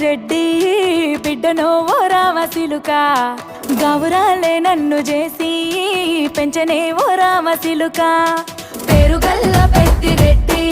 రెడ్డి బిడ్డనో ఓ రామసిలుక గౌరాలే నన్ను చేసి పెంచనే ఓ రామసిలుక పేరుగల్ల పెద్దిరెడ్డి